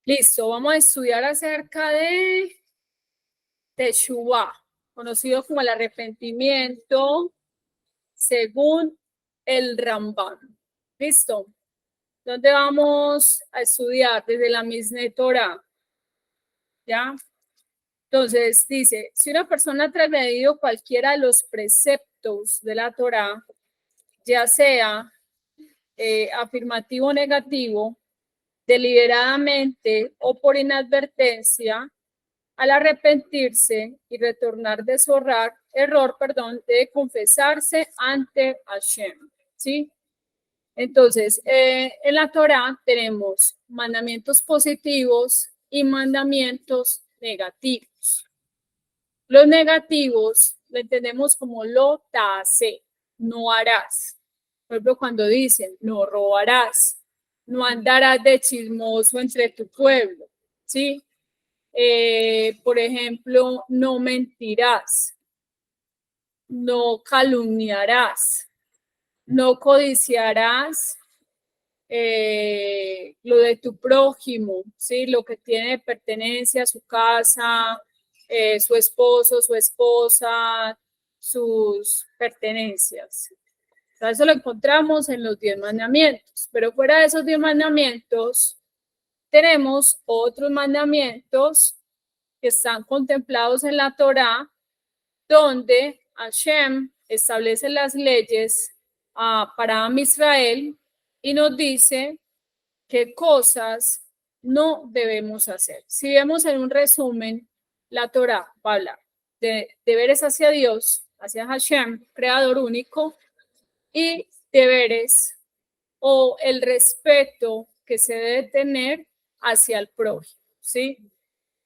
Listo, vamos a estudiar acerca de Teshuvá, conocido como el arrepentimiento según el Rambam. ¿Listo? ¿Dónde vamos a estudiar? Desde la Mishneh Torah. ¿Ya? Entonces, dice, si una persona ha transgredido cualquiera de los preceptos de la Torah, ya sea afirmativo o negativo, deliberadamente o por inadvertencia, al arrepentirse y retornar de su error, debe confesarse ante Hashem, ¿sí? Entonces, en la Torah tenemos mandamientos positivos y mandamientos negativos. Los negativos lo entendemos como lo tase, no harás. Por ejemplo, cuando dicen, no robarás, no andarás de chismoso entre tu pueblo, ¿sí? Por ejemplo, no mentirás, no calumniarás, no codiciarás lo de tu prójimo, ¿sí? Lo que tiene de pertenencia a su casa, su esposo, su esposa, sus pertenencias. Eso lo encontramos en los 10 mandamientos, pero fuera de esos 10 mandamientos, tenemos otros mandamientos que están contemplados en la Torá, donde Hashem establece las leyes para Israel y nos dice qué cosas no debemos hacer. Si vemos en un resumen, la Torá va a hablar de deberes hacia Dios, hacia Hashem, creador único, y deberes o el respeto que se debe tener hacia el prójimo, ¿sí?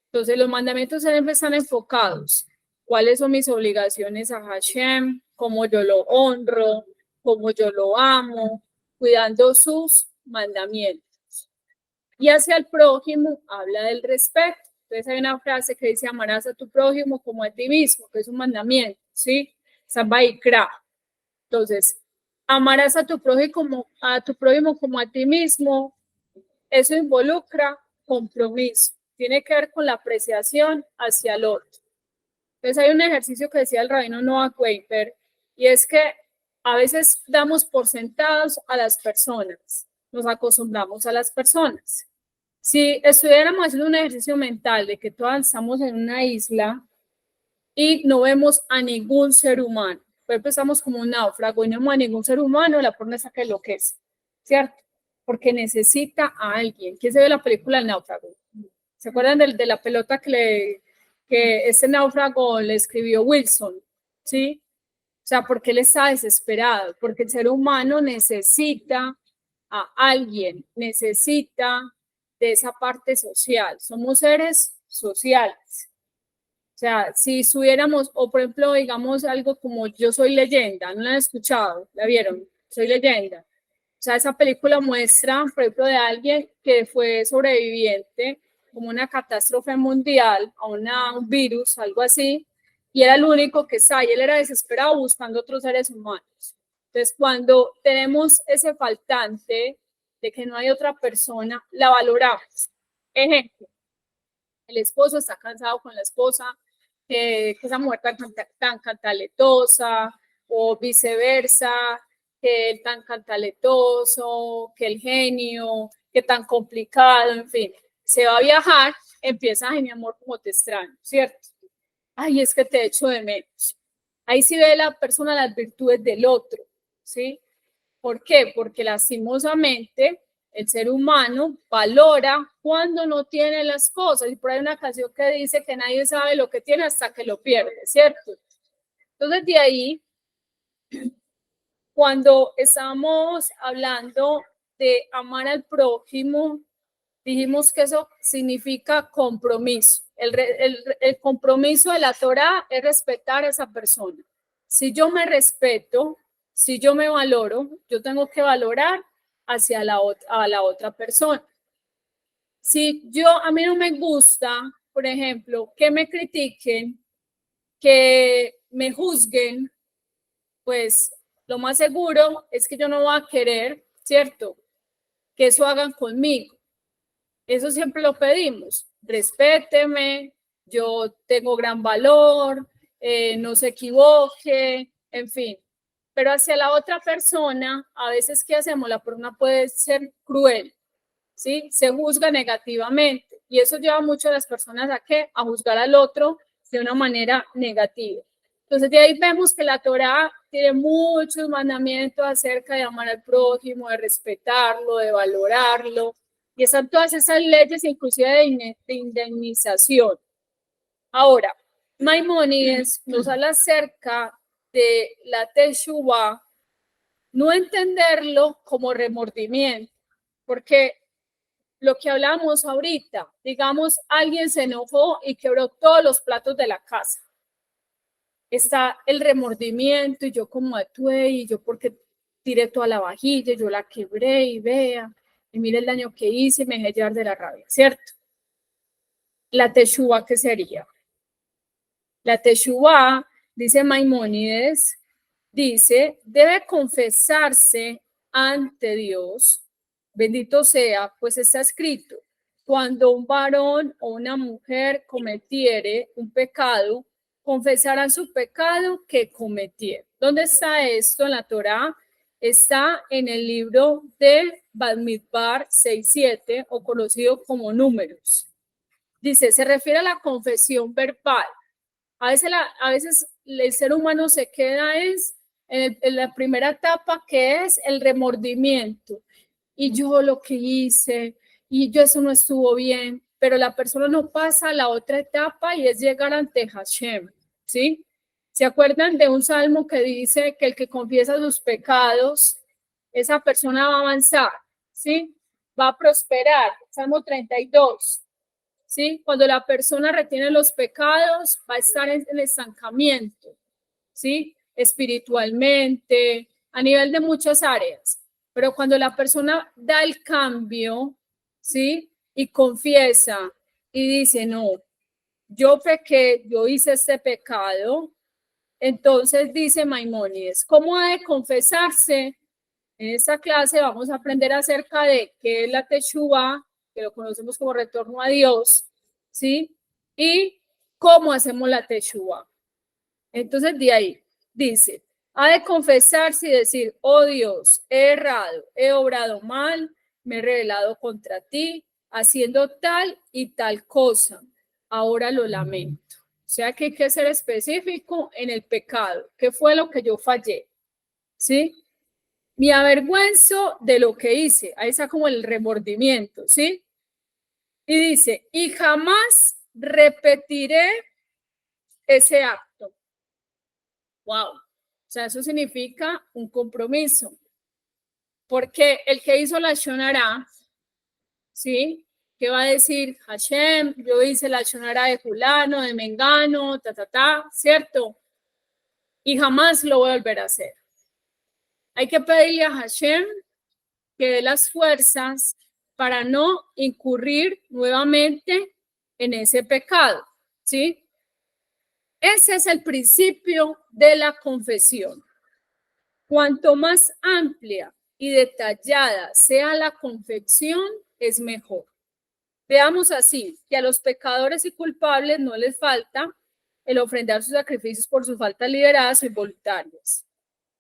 Entonces los mandamientos siempre están enfocados. ¿Cuáles son mis obligaciones a Hashem? ¿Cómo yo lo honro? ¿Cómo yo lo amo? Cuidando sus mandamientos. Y hacia el prójimo habla del respeto. Entonces hay una frase que dice, amarás a tu prójimo como a ti mismo, que es un mandamiento, ¿sí? Sambaikra. Entonces, amarás a tu prójimo como a ti mismo, eso involucra compromiso. Tiene que ver con la apreciación hacia el otro. Entonces hay un ejercicio que decía el rabino Noah Weinberg, y es que a veces damos por sentados a las personas, nos acostumbramos a las personas. Si estuviéramos haciendo un ejercicio mental de que todos estamos en una isla y no vemos a ningún ser humano, por ejemplo, estamos como un náufrago y no vemos a ningún ser humano, la promesa que enloquece, ¿cierto? Porque necesita a alguien. ¿Quién se ve la película El náufrago? ¿Se acuerdan de la pelota que ese náufrago le escribió Wilson? ¿Sí? O sea, porque él está desesperado, porque el ser humano necesita a alguien, necesita de esa parte social. Somos seres sociales. O sea, si subiéramos, o por ejemplo, digamos algo como Yo soy leyenda, ¿no la han escuchado? ¿La vieron? Soy leyenda. O sea, esa película muestra, por ejemplo, de alguien que fue sobreviviente como una catástrofe mundial, a un virus, algo así, y era el único que está, y él era desesperado buscando otros seres humanos. Entonces, cuando tenemos ese faltante de que no hay otra persona, la valoramos. Ejemplo, el esposo está cansado con la esposa, que esa mujer tan cantaletosa, o viceversa, que el tan cantaletoso, que el genio, que tan complicado, en fin. Se va a viajar, empieza, ay, mi amor, como te extraño, ¿cierto? Ay, es que te echo de menos. Ahí sí ve la persona las virtudes del otro, ¿sí? ¿Por qué? Porque lastimosamente el ser humano valora cuando no tiene las cosas. Y por ahí hay una canción que dice que nadie sabe lo que tiene hasta que lo pierde, ¿cierto? Entonces de ahí, cuando estamos hablando de amar al prójimo, dijimos que eso significa compromiso. El compromiso de la Torah es respetar a esa persona. Si yo me respeto, si yo me valoro, yo tengo que valorar hacia a la otra persona. Si a mí no me gusta, por ejemplo, que me critiquen, que me juzguen, pues lo más seguro es que yo no voy a querer, ¿cierto? Que eso hagan conmigo. Eso siempre lo pedimos. Respéteme, yo tengo gran valor, no se equivoque, en fin. Pero hacia la otra persona, a veces, ¿qué hacemos? La persona puede ser cruel, ¿sí? Se juzga negativamente. Y eso lleva mucho a las personas a qué? A juzgar al otro de una manera negativa. Entonces, de ahí vemos que la Torá tiene muchos mandamientos acerca de amar al prójimo, de respetarlo, de valorarlo. Y están todas esas leyes, inclusive de indemnización. Ahora, Maimónides nos habla acerca de la Teshuvah, no entenderlo como remordimiento, porque lo que hablamos ahorita, digamos, alguien se enojó y quebró todos los platos de la casa. Está el remordimiento y yo como actué y yo porque tiré toda la vajilla, yo la quebré y vea, y mire el daño que hice y me dejé llevar de la rabia, ¿cierto? La Teshuvah, ¿qué sería? La Teshuvah, dice Maimónides, dice, debe confesarse ante Dios, bendito sea, pues está escrito, cuando un varón o una mujer cometiere un pecado, confesarán su pecado que cometieron. ¿Dónde está esto en la Torá? Está en el libro de Bamidbar 6:7 o conocido como Números. Dice, se refiere a la confesión verbal. A veces el ser humano se queda en la primera etapa, que es el remordimiento. Y yo lo que hice, y yo eso no estuvo bien, pero la persona no pasa a la otra etapa y es llegar ante Hashem, ¿sí? ¿Se acuerdan de un salmo que dice que el que confiesa sus pecados, esa persona va a avanzar, ¿sí? Va a prosperar. Salmo 32. ¿Sí? Cuando la persona retiene los pecados, va a estar en el estancamiento, ¿sí? Espiritualmente, a nivel de muchas áreas. Pero cuando la persona da el cambio, ¿sí? Y confiesa y dice, no, yo pequé, yo hice este pecado, entonces dice Maimónides, ¿cómo ha de confesarse? En esta clase vamos a aprender acerca de qué es la Teshuvah, que lo conocemos como retorno a Dios, ¿sí? Y cómo hacemos la Teshuvah. Entonces, de ahí dice, ha de confesarse y decir, oh Dios, he errado, he obrado mal, me he rebelado contra ti, haciendo tal y tal cosa. Ahora lo lamento. O sea que hay que ser específico en el pecado. ¿Qué fue lo que yo fallé? ¿Sí? Me avergüenzo de lo que hice. Ahí está como el remordimiento, ¿sí? Y dice, y jamás repetiré ese acto. Wow. O sea, eso significa un compromiso. Porque el que hizo la Shonara, ¿sí? ¿Qué va a decir? Hashem, yo hice la Shonara de fulano, de Mengano, ¿cierto? Y jamás lo voy a volver a hacer. Hay que pedirle a Hashem que dé las fuerzas para no incurrir nuevamente en ese pecado, ¿sí? Ese es el principio de la confesión. Cuanto más amplia y detallada sea la confesión, es mejor. Veamos así, que a los pecadores y culpables no les falta el ofrendar sus sacrificios por sus faltas lideradas o involuntarias,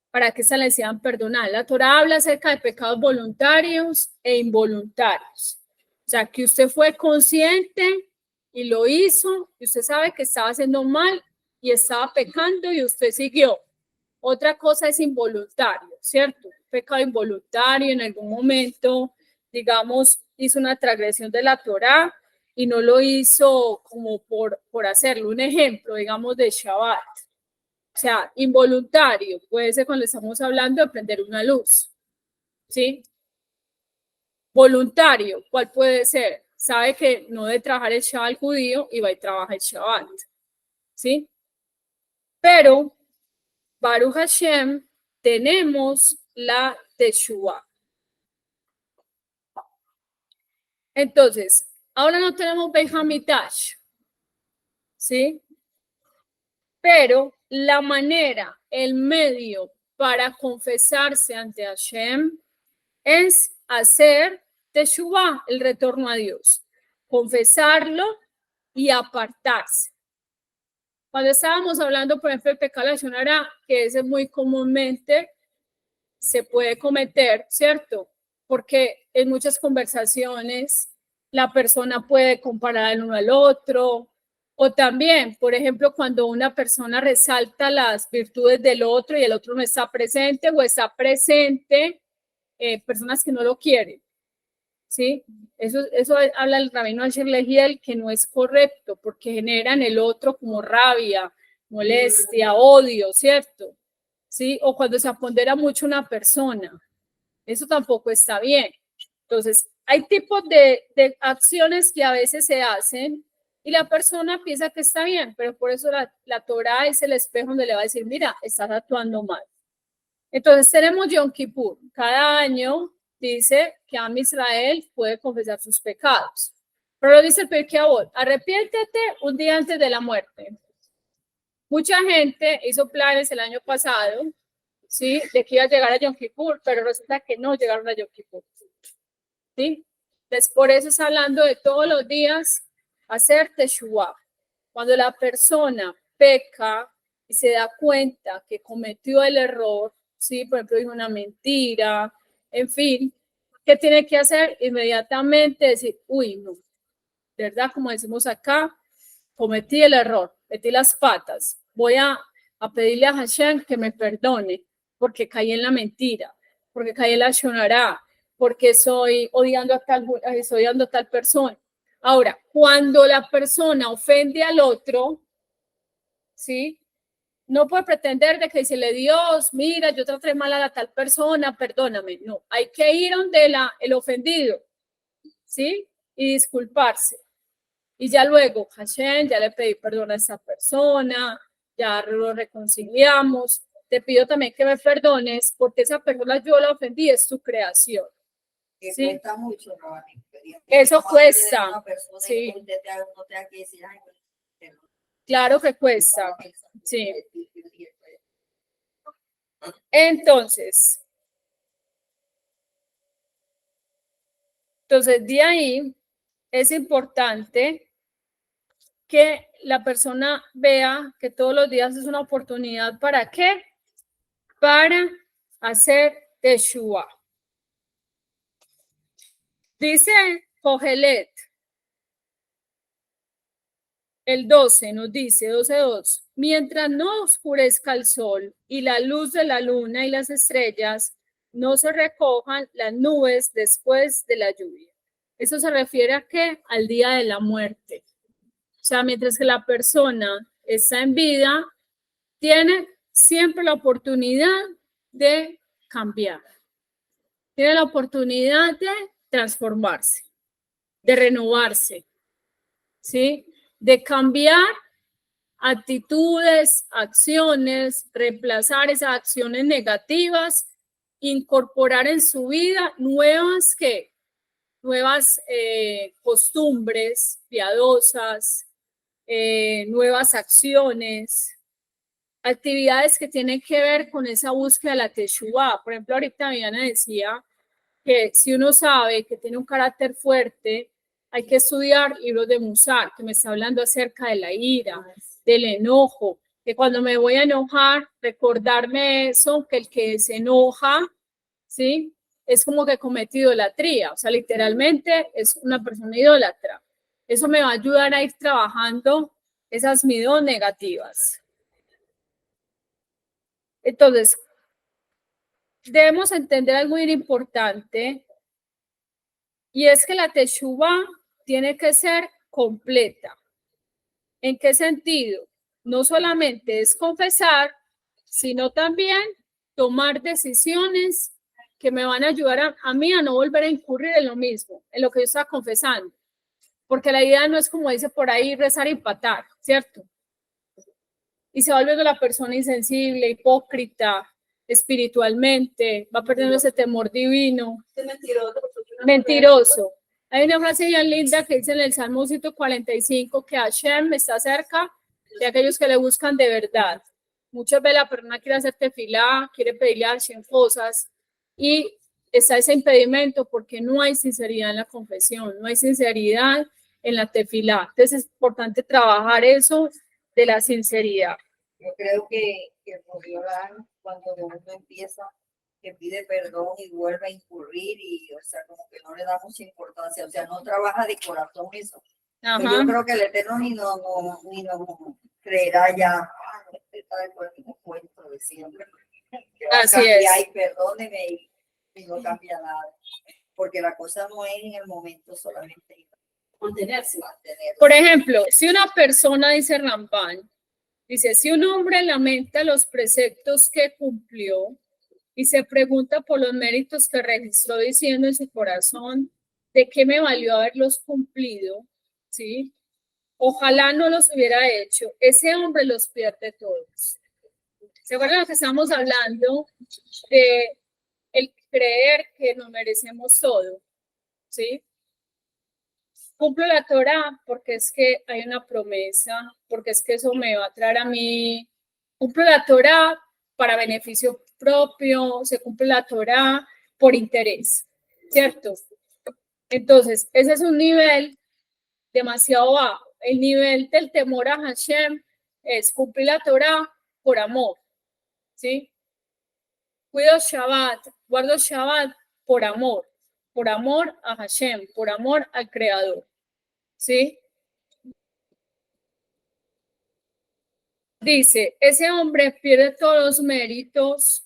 para que se les sean perdonadas. La Torá habla acerca de pecados voluntarios e involuntarios. O sea, que usted fue consciente y lo hizo, y usted sabe que estaba haciendo mal y estaba pecando y usted siguió. Otra cosa es involuntario, ¿cierto? Pecado involuntario en algún momento, digamos, hizo una transgresión de la Torá y no lo hizo como por hacerlo. Un ejemplo, digamos, de Shabbat. O sea, involuntario, puede ser cuando estamos hablando de prender una luz, ¿sí? Voluntario, ¿cuál puede ser? Sabe que no debe trabajar el Shabbat judío y va y trabaja el Shabbat, ¿sí? Pero, Baruch Hashem, tenemos la Teshuvah. Entonces, ahora no tenemos Beit Hamikdash, ¿sí? Pero la manera, el medio para confesarse ante Hashem es hacer Teshuvá, el retorno a Dios, confesarlo y apartarse. Cuando estábamos hablando, por ejemplo, del pecado de la Lashon Hará, que ese muy comúnmente se puede cometer, ¿cierto? Porque en muchas conversaciones la persona puede comparar el uno al otro, o también, por ejemplo, cuando una persona resalta las virtudes del otro y el otro no está presente o está presente, personas que no lo quieren, ¿sí? Eso habla el rabino Asher Lehiel, que no es correcto porque generan el otro como rabia, molestia, odio, ¿cierto? ¿Sí? O cuando se apondera mucho una persona, eso tampoco está bien. Entonces, hay tipos de acciones que a veces se hacen y la persona piensa que está bien, pero por eso la Torah es el espejo donde le va a decir, mira, estás actuando mal. Entonces tenemos Yom Kippur. Cada año dice que Am Israel puede confesar sus pecados. Pero lo dice el Pirkei Avot, arrepiéntete un día antes de la muerte. Mucha gente hizo planes el año pasado, ¿sí? De que iba a llegar a Yom Kippur, pero resulta que no llegaron a Yom Kippur, ¿sí? Entonces, por eso está hablando de todos los días hacer Teshuvah. Cuando la persona peca y se da cuenta que cometió el error, ¿sí? Por ejemplo, dijo una mentira, en fin, ¿qué tiene que hacer? Inmediatamente decir, uy, no, de verdad, como decimos acá, cometí el error, metí las patas, voy a pedirle a Hashem que me perdone, porque caí en la mentira, porque caí en la Lashon Hará, porque estoy odiando a tal persona. Ahora, cuando la persona ofende al otro, ¿sí? No puede pretender de que decirle, Dios, mira, yo traté mal a la tal persona, perdóname. No, hay que ir donde el ofendido, ¿sí? Y disculparse. Y ya luego, Hashem, ya le pedí perdón a esa persona, ya lo reconciliamos. Te pido también que me perdones porque esa persona yo la ofendí, es tu creación. ¿Sí? Cuesta mucho, ¿no? Eso cuesta. Sí. Claro que cuesta. Sí. Entonces, de ahí es importante que la persona vea que todos los días es una oportunidad. ¿Para qué? Para hacer Teshuvah. Dice Kohelet, el 12 nos dice, 12:2, mientras no oscurezca el sol y la luz de la luna y las estrellas no se recojan las nubes después de la lluvia. Eso se refiere a qué? Al día de la muerte. O sea, mientras que la persona está en vida, tiene siempre la oportunidad de cambiar. Tiene la oportunidad de transformarse, de renovarse, ¿sí? De cambiar actitudes, acciones, reemplazar esas acciones negativas, incorporar en su vida nuevas costumbres piadosas, nuevas acciones, actividades que tienen que ver con esa búsqueda de la Teshuvah. Por ejemplo, ahorita Viviana decía que si uno sabe que tiene un carácter fuerte, hay que estudiar libros de Musar, que me está hablando acerca de la ira, del enojo, que cuando me voy a enojar, recordarme eso, que el que se enoja, ¿sí? Es como que comete idolatría, o sea, literalmente es una persona idólatra. Eso me va a ayudar a ir trabajando esas midot negativas. Entonces, debemos entender algo muy importante y es que la Teshuvah tiene que ser completa. ¿En qué sentido? No solamente es confesar, sino también tomar decisiones que me van a ayudar a mí a no volver a incurrir en lo mismo, en lo que yo estaba confesando. Porque la idea no es, como dice por ahí, rezar y empatar, ¿cierto? Y se va volviendo la persona insensible, hipócrita, espiritualmente, va perdiendo ese temor divino. Mentiroso. Hay una frase bien linda que dice en el Salmo 145 que Hashem está cerca de aquellos que le buscan de verdad. Muchas veces la persona quiere hacer tefilá, quiere pedirle a Hashem cosas y está ese impedimento porque no hay sinceridad en la confesión, no hay sinceridad en la tefilá. Entonces es importante trabajar eso de la sinceridad. Yo creo que por violar, cuando uno empieza, que pide perdón y vuelve a incurrir y, o sea, como que no le da mucha importancia, o sea, no trabaja de corazón eso. Pues yo creo que el Eterno ni nos creerá ya, está de cuento de siempre. Así es. Y perdóneme y no cambia nada, porque la cosa no es en el momento solamente mantenerse. Por ejemplo, si una persona, dice Ramban, dice, si un hombre lamenta los preceptos que cumplió y se pregunta por los méritos que registró diciendo en su corazón, ¿de qué me valió haberlos cumplido? ¿Sí? Ojalá no los hubiera hecho. Ese hombre los pierde todos. ¿Se acuerdan lo que estamos hablando? De el creer que nos merecemos todo. ¿Sí? Cumplo la Torah porque es que hay una promesa, porque es que eso me va a traer a mí. Cumplo la Torah para beneficio propio, se cumple la Torah por interés, ¿cierto? Entonces, ese es un nivel demasiado bajo. El nivel del temor a Hashem es cumplir la Torah por amor, ¿sí? Cuido Shabbat, guardo Shabbat por amor a Hashem, por amor al Creador, ¿sí? Dice, ese hombre pierde todos los méritos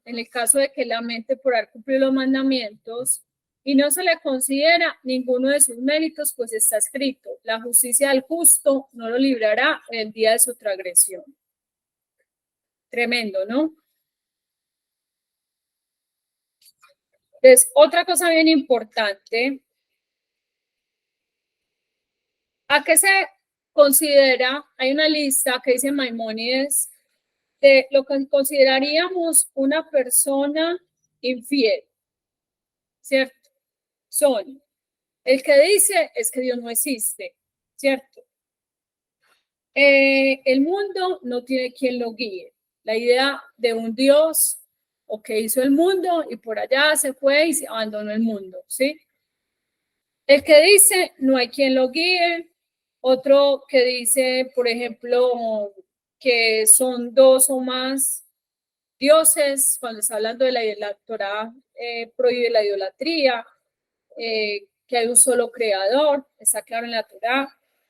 en el caso de que lamente por haber cumplido los mandamientos y no se le considera ninguno de sus méritos, pues está escrito, la justicia del justo no lo librará en el día de su transgresión. Tremendo, ¿no? Entonces, otra cosa bien importante, ¿a qué se considera? Hay una lista que dice Maimónides de lo que consideraríamos una persona infiel, ¿cierto? Son, el que dice es que Dios no existe, ¿cierto? El mundo no tiene quien lo guíe. La idea de un Dios o que hizo el mundo y por allá se fue y se abandonó el mundo, ¿sí? El que dice no hay quien lo guíe, otro que dice, por ejemplo, que son dos o más dioses, cuando está hablando de la Torah, prohíbe la idolatría, que hay un solo creador, está claro en la Torah.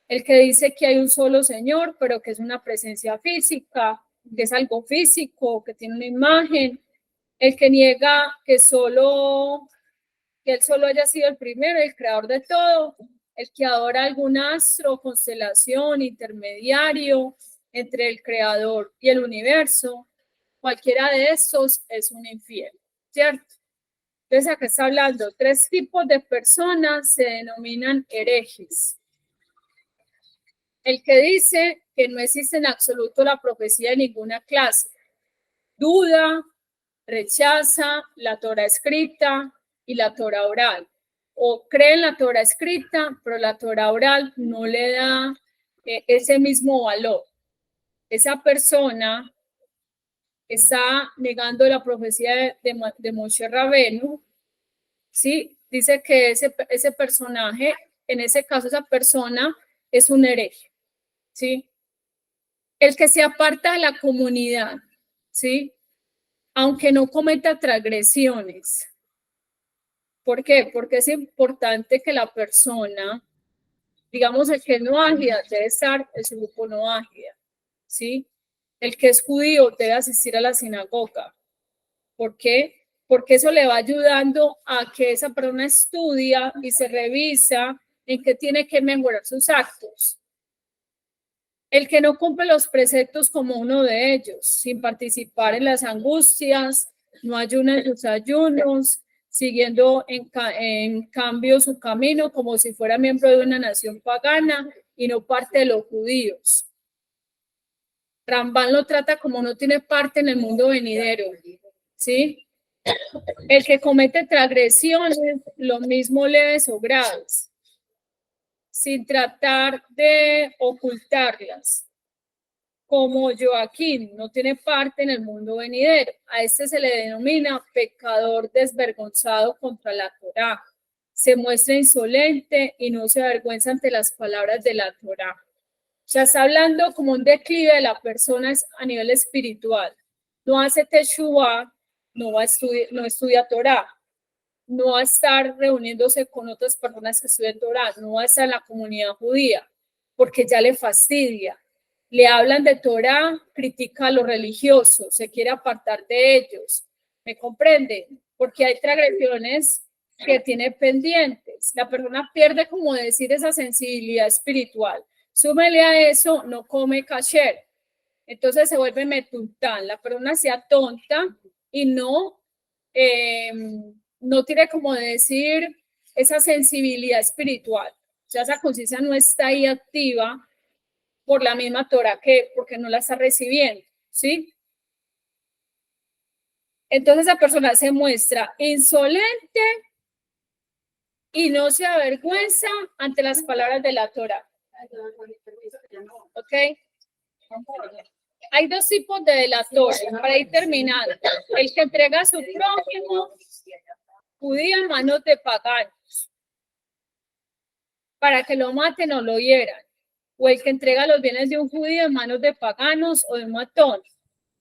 El que dice que hay un solo Señor, pero que es una presencia física, que es algo físico, que tiene una imagen. El que niega que él solo haya sido el primero, el creador de todo. El que adora algún astro, constelación, intermediario entre el creador y el universo. Cualquiera de estos es un infiel, ¿cierto? Entonces acá está hablando, 3 tipos de personas se denominan herejes. El que dice que no existe en absoluto la profecía de ninguna clase, duda, rechaza la Torah escrita y la Torah oral, o cree en la Torah escrita, pero la Torah oral no le da ese mismo valor. Esa persona está negando la profecía de Moshe Rabenu, ¿sí? Dice que ese personaje, en ese caso esa persona es un hereje, ¿sí? El que se aparta de la comunidad, ¿sí? Aunque no cometa transgresiones. ¿Por qué? Porque es importante que la persona, digamos, el que no ágida debe estar en su grupo no ágida, ¿sí? El que es judío debe asistir a la sinagoga. ¿Por qué? Porque eso le va ayudando a que esa persona estudia y se revisa en qué tiene que mejorar sus actos. El que no cumple los preceptos como uno de ellos, sin participar en las angustias, no ayuna en sus ayunos, siguiendo en cambio su camino como si fuera miembro de una nación pagana y no parte de los judíos. Rambán lo trata como no tiene parte en el mundo venidero, ¿sí? El que comete transgresiones, lo mismo leves o graves, sin tratar de ocultarlas. como Joaquín no tiene parte en el mundo venidero. A este se le denomina pecador desvergonzado contra la Torá. Se muestra insolente y no se avergüenza ante las palabras de la Torá. O sea, está hablando como un declive de la persona a nivel espiritual. No hace teshuvá, no estudia Torá, no va a estar reuniéndose con otras personas que estudian Torá, no va a estar en la comunidad judía, porque ya le fastidia. Le hablan de Torá, critica a los religiosos, se quiere apartar de ellos. ¿Me comprende? Porque hay transgresiones que tiene pendientes. La persona pierde, como decir, esa sensibilidad espiritual. Súmele a eso, no come kasher. Entonces se vuelve metultán. La persona sea tonta y no tiene, como decir, esa sensibilidad espiritual. O sea, esa conciencia no está ahí activa por la misma Torah porque no la está recibiendo, ¿sí? Entonces esa persona se muestra insolente y no se avergüenza ante las palabras de la Torah. ¿Ok? Hay dos tipos de delatores, para ir terminando. El que entrega a su prójimo judío en manos de paganos para que lo maten o lo hieran, o el que entrega los bienes de un judío en manos de paganos o de un matón.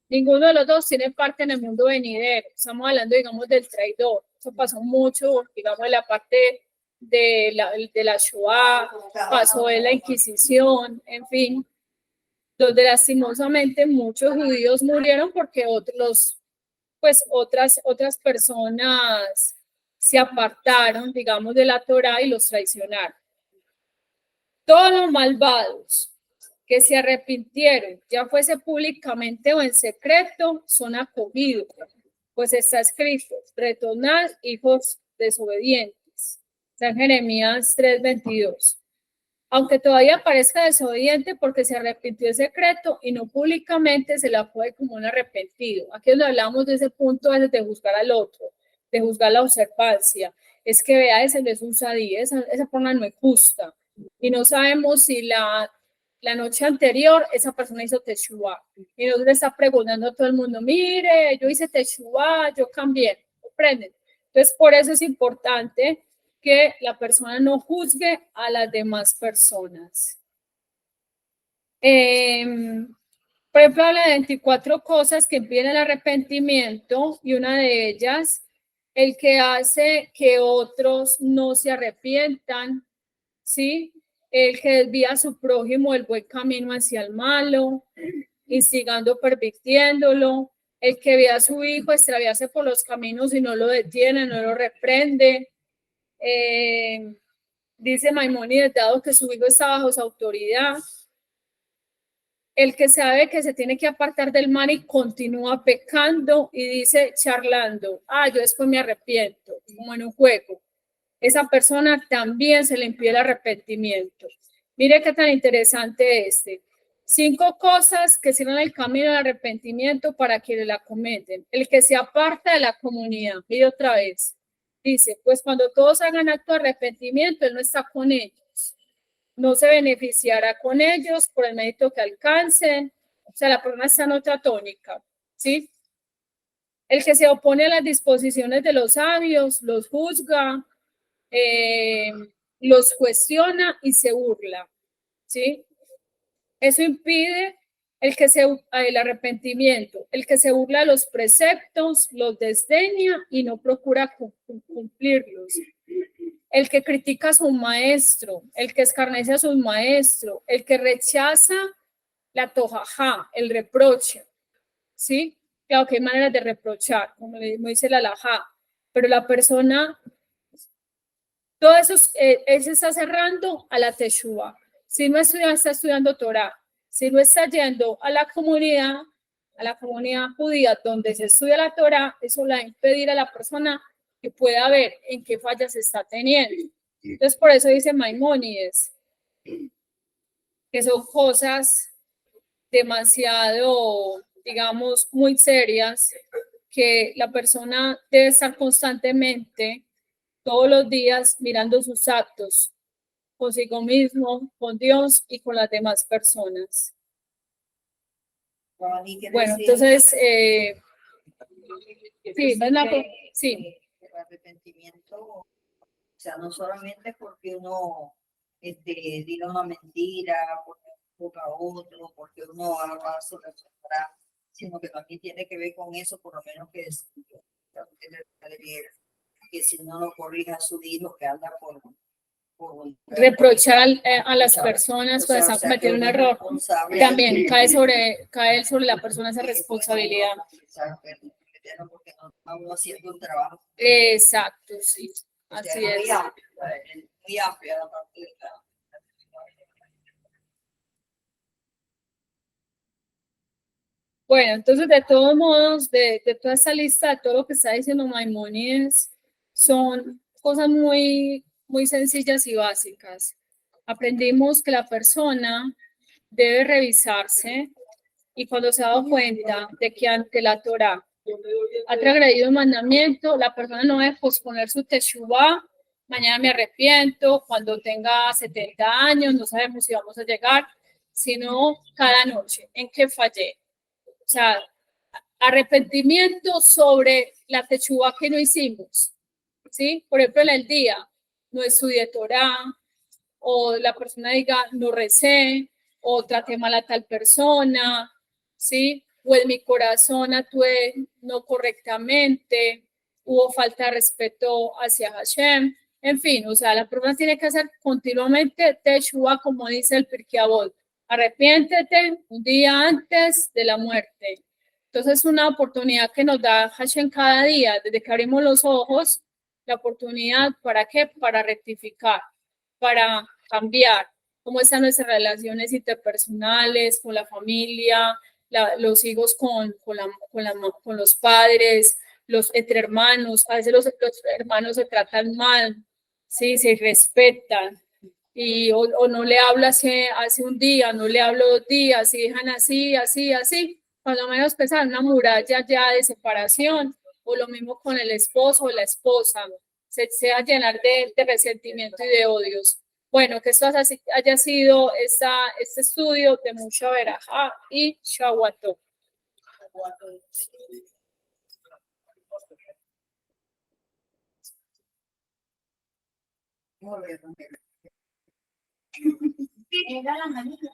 Ninguno de los dos tiene parte en el mundo venidero. Estamos hablando, digamos, del traidor. Eso pasó mucho, digamos, en la parte de la Shoah, pasó en la Inquisición, en fin, donde lastimosamente muchos judíos murieron porque otras personas se apartaron, digamos, de la Torá y los traicionaron. Todos los malvados que se arrepintieron, ya fuese públicamente o en secreto, son acogidos, pues está escrito: retornad, hijos desobedientes. San Jeremías 3:22. Aunque todavía parezca desobediente porque se arrepintió en secreto y no públicamente, se la acoge como un arrepentido. Aquí es donde hablamos de ese punto de juzgar al otro, de juzgar la observancia. Es que vea, ese no es un sadí, esa persona no es justa. Y no sabemos si la noche anterior esa persona hizo teshuvá. Y nos le está preguntando a todo el mundo: mire, yo hice teshuvá, yo cambié. ¿Comprenden? Entonces, por eso es importante que la persona no juzgue a las demás personas. Por ejemplo, habla de 24 cosas que impiden el arrepentimiento, y una de ellas, el que hace que otros no se arrepientan, ¿sí? El que desvía a su prójimo del buen camino hacia el malo, instigando, pervirtiéndolo, el que ve a su hijo extraviarse por los caminos y no lo detiene, no lo reprende. Dice Maimónides, dado que su hijo está bajo su autoridad, el que sabe que se tiene que apartar del mal y continúa pecando y dice charlando: yo después me arrepiento, como en un juego. Esa persona también se le impide el arrepentimiento. Mire qué tan interesante 5 cosas que cierran el camino al arrepentimiento para que la cometen. El que se aparta de la comunidad. Y otra vez, dice, pues cuando todos hagan acto de arrepentimiento, él no está con ellos. No se beneficiará con ellos por el mérito que alcancen. O sea, la persona está en otra tónica, ¿sí? El que se opone a las disposiciones de los sabios, los juzga, los cuestiona y se burla, ¿sí? Eso impide el arrepentimiento. El que se burla de los preceptos, los desdeña y no procura cumplirlos. El que critica a su maestro, el que escarnece a su maestro, el que rechaza la tojajá, el reproche, ¿sí? Claro que hay maneras de reprochar, como dice la alajá, pero la persona, todo eso, él se está cerrando a la teshuvá. Si no está estudiando Torah, si no está yendo a la comunidad judía donde se estudia la Torah, eso le va a impedir a la persona que pueda ver en qué fallas se está teniendo. Entonces, por eso dice Maimónides que son cosas demasiado, digamos, muy serias, que la persona debe estar constantemente, todos los días, mirando sus actos, consigo mismo, con Dios y con las demás personas. Juan, ¿qué Bueno, decía? entonces, sí, sí, El arrepentimiento, o sea, no solamente porque uno diga una mentira, porque toca a otro, porque uno haga su responsabilidad, sino que también tiene que ver con eso, por lo menos que si uno no corrija a su hijo que anda por reprochar a las ¿sabes? personas O cuando sea, están que cometiendo un uno es error, responsable también cae sobre la persona esa porque responsabilidad. porque no estamos haciendo un trabajo. Exacto, sí, O sea, así es. muy amplia la parte de la. Bueno, entonces de todos modos, de toda esta lista, de todo lo que está diciendo Maimónides, son cosas muy sencillas y básicas. Aprendimos que la persona debe revisarse y cuando se ha dado cuenta de que ante la Torá ha transgredido un mandamiento, la persona no debe posponer su teshuvá, mañana me arrepiento, cuando tenga 70 años, no sabemos si vamos a llegar, sino cada noche, ¿en qué fallé? O sea, arrepentimiento sobre la techúa que no hicimos, ¿sí? Por ejemplo, en el día, no estudié Torah, o la persona diga, no recé, o traté mal a tal persona, ¿sí? O en mi corazón actué no correctamente, hubo falta de respeto hacia Hashem, en fin, o sea, la persona tiene que hacer continuamente Teshua, como dice el Pirkei Avot, arrepiéntete un día antes de la muerte. Entonces, es una oportunidad que nos da Hashem cada día, desde que abrimos los ojos, la oportunidad, ¿para qué? Para rectificar, para cambiar, cómo están nuestras relaciones interpersonales, con la familia, los hijos con los padres, los entre hermanos, a veces los hermanos se tratan mal, sí, se respetan, o no le habla hace un día, no le hablo 2 días, y dejan así, cuando menos pensar una muralla ya de separación, o lo mismo con el esposo o la esposa, se va a llenar de resentimiento y de odios. Bueno, que esto haya sido este estudio de mucha verajá y shawato. Muy bien. Era la manita.